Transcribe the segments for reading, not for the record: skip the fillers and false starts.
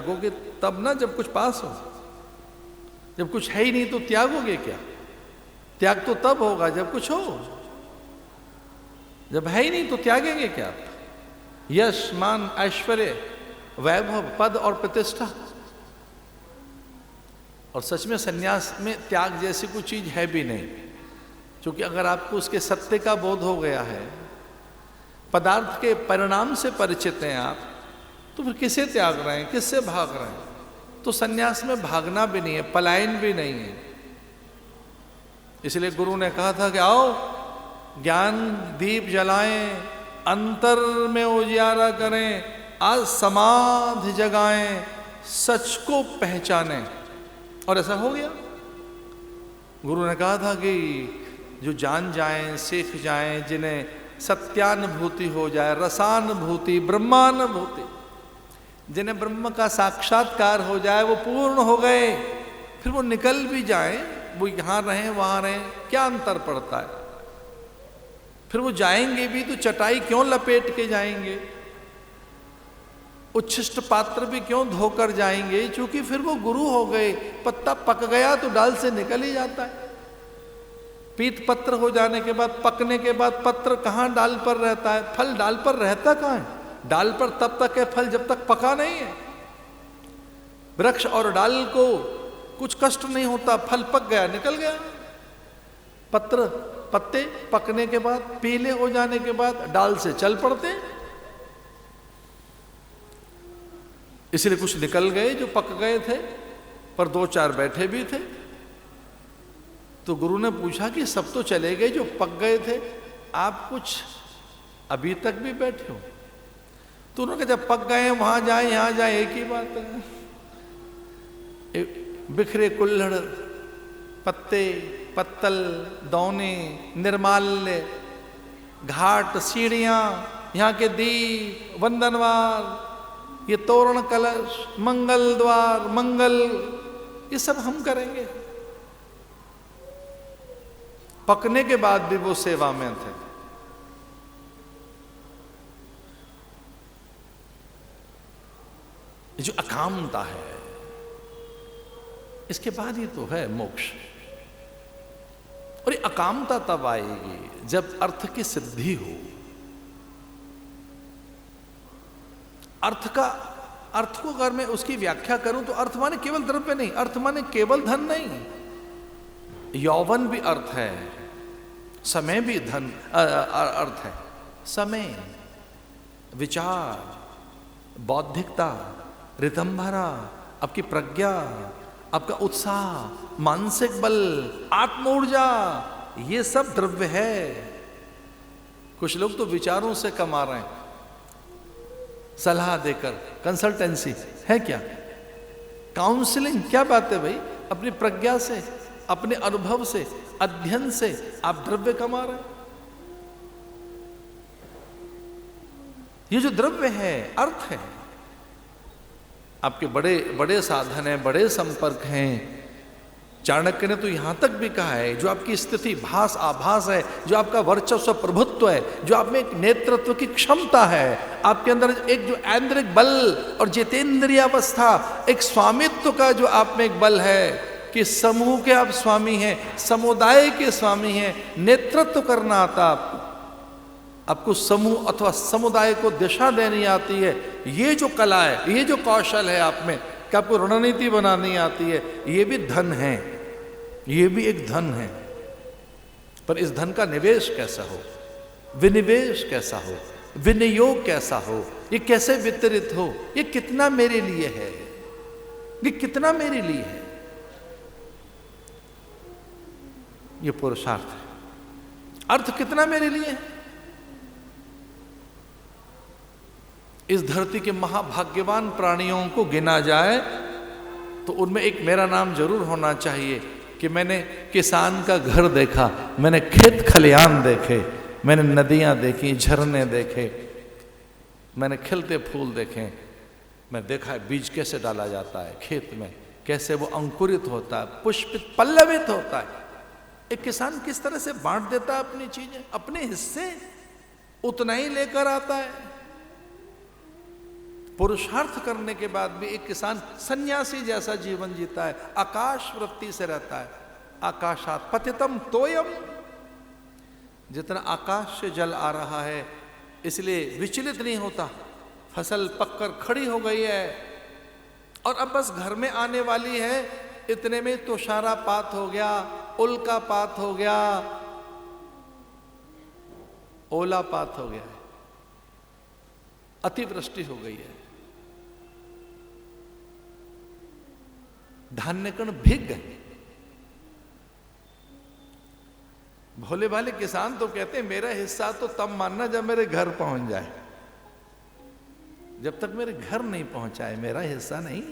त्यागोगे तब ना जब कुछ पास हो। जब कुछ है ही नहीं तो त्यागोगे क्या? त्याग तो तब होगा जब कुछ हो। जब है ही नहीं तो त्यागेंगे क्या? यश, मान, ऐश्वर्य, वैभव, पद और प्रतिष्ठा। और सच में सन्यास में त्याग जैसी कोई चीज है भी नहीं, क्योंकि अगर आपको उसके सत्य का बोध हो गया है, पदार्थ के परिणाम से परिचित हैं आप, तो फिर किसे त्याग रहे हैं, किससे भाग रहे हैं? तो सन्यास में भागना भी नहीं है, पलायन भी नहीं है। इसलिए गुरु ने कहा था कि आओ ज्ञान दीप जलाएं, अंतर में उजियारा करें, आज समाधि जगाएं, सच को पहचानें। और ऐसा हो गया। गुरु ने कहा था कि जो जान जाएं, सीख जाएं, जिन्हें सत्यानुभूति हो जाए, रसानुभूति, ब्रह्मानुभूति, जिन्हें ब्रह्म का साक्षात्कार हो जाए, वो पूर्ण हो गए। फिर वो निकल भी जाएं, वो यहां रहें वहां रहें, क्या अंतर पड़ता है? फिर वो जाएंगे भी तो चटाई क्यों लपेट के जाएंगे, उच्छिष्ट पात्र भी क्यों धोकर जाएंगे? क्योंकि फिर वो गुरु हो गए। पत्ता पक गया तो डाल से निकल ही जाता है। पीत पत्र हो जाने के बाद, पकने के बाद पत्र कहाँ डाल पर रहता है? फल डाल पर रहता कहाँ है? डाल पर तब तक है फल जब तक पका नहीं है। वृक्ष और डाल को कुछ कष्ट नहीं होता, फल पक गया निकल गया। पत्र, पत्ते पकने के बाद, पीले हो जाने के बाद डाल से चल पड़ते। इसलिए कुछ निकल गए जो पक गए थे, पर दो चार बैठे भी थे। तो गुरु ने पूछा कि सब तो चले गए जो पक गए थे, आप कुछ अभी तक भी बैठे हो? तो उन्होंने कहा जब पक गए वहां जाए यहां जाए एक ही बात है। बिखरे कुल्हड़, पत्ते, पत्तल, दौने, निर्माल्य, घाट, सीढ़ियां, यहाँ के दीप, वंदनवार, ये तोरण कलश, मंगल द्वार, मंगल, ये सब हम करेंगे। पकने के बाद भी वो सेवा में थे। ये जो अकामता है, इसके बाद ही तो है मोक्ष। और ये अकामता तब आएगी जब अर्थ की सिद्धि हो। अर्थ को अगर मैं उसकी व्याख्या करूं तो अर्थ माने केवल द्रव्य नहीं, अर्थ माने केवल धन नहीं। यौवन भी अर्थ है, समय भी धन अर्थ है। समय, विचार, बौद्धिकता, रितंभरा, आपकी प्रज्ञा, आपका उत्साह, मानसिक बल, आत्म ऊर्जा, ये सब द्रव्य है। कुछ लोग तो विचारों से कमा रहे हैं, सलाह देकर। कंसल्टेंसी है क्या? काउंसलिंग क्या बात है भाई? अपनी प्रज्ञा से, अपने अनुभव से, अध्ययन से आप द्रव्य कमा रहे हैं। ये जो द्रव्य है अर्थ है। आपके बड़े बड़े साधन हैं, बड़े संपर्क हैं। चाणक्य ने तो यहां तक भी कहा है, जो आपकी स्थिति भास आभास है, जो आपका वर्चस्व प्रभुत्व है, जो आप में एक नेतृत्व की क्षमता है, आपके अंदर एक जो ऐन्द्रिक बल और जितेंद्रिय अवस्था, एक स्वामित्व का जो आप में एक बल है कि समूह के आप स्वामी हैं, समुदाय के स्वामी हैं, नेतृत्व करना आता आपको समूह अथवा समुदाय को दिशा देनी आती है। ये जो कला है, ये जो कौशल है आप में कि आपको रणनीति बनानी आती है, ये भी धन है, ये भी एक धन है। पर इस धन का निवेश कैसा हो, विनिवेश कैसा हो, विनियोग कैसा हो, ये कैसे वितरित हो, ये कितना मेरे लिए है, ये कितना मेरे लिए है, ये पुरुषार्थ है। अर्थ कितना मेरे लिए है। इस धरती के महाभाग्यवान प्राणियों को गिना जाए तो उनमें एक मेरा नाम जरूर होना चाहिए कि मैंने किसान का घर देखा, मैंने खेत खलिहान देखे, मैंने नदियां देखी, झरने देखे, मैंने खिलते फूल देखे, मैं देखा है बीज कैसे डाला जाता है खेत में, कैसे वो अंकुरित होता है, पुष्पित पल्लवित होता है। एक किसान किस तरह से बांट देता है अपनी चीजें, अपने हिस्से उतना ही लेकर आता है। पुरुषार्थ करने के बाद भी एक किसान सन्यासी जैसा जीवन जीता है, आकाश वृत्ति से रहता है। आकाशात पतितम तोयम, जितना आकाश से जल आ रहा है इसलिए विचलित नहीं होता। फसल पककर खड़ी हो गई है और अब बस घर में आने वाली है, इतने में तुषारापात हो गया, उल्कापात हो गया, ओलापात हो गया है, अतिवृष्टि हो गई है, धान्य कण भीग गए। भोले भाले किसान तो कहते हैं मेरा हिस्सा तो तब मानना जब मेरे घर पहुंच जाए, जब तक मेरे घर नहीं पहुंचा है मेरा हिस्सा नहीं।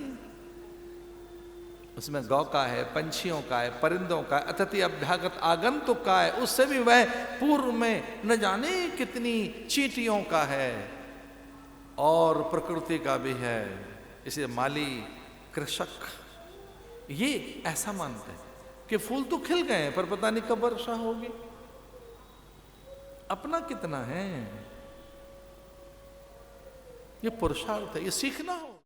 उसमें गौ का है, पंछियों का है, परिंदों का है, अतिथि अभ्यागत आगंतुक का है, उससे भी वह पूर्व में न जाने कितनी चींटियों का है और प्रकृति का भी है। इसलिए माली कृषक ये ऐसा मानते हैं कि फूल तो खिल गए हैं पर पता नहीं कब वर्षा होगी, अपना कितना है। ये पुरुषार्थ है, ये सीखना हो।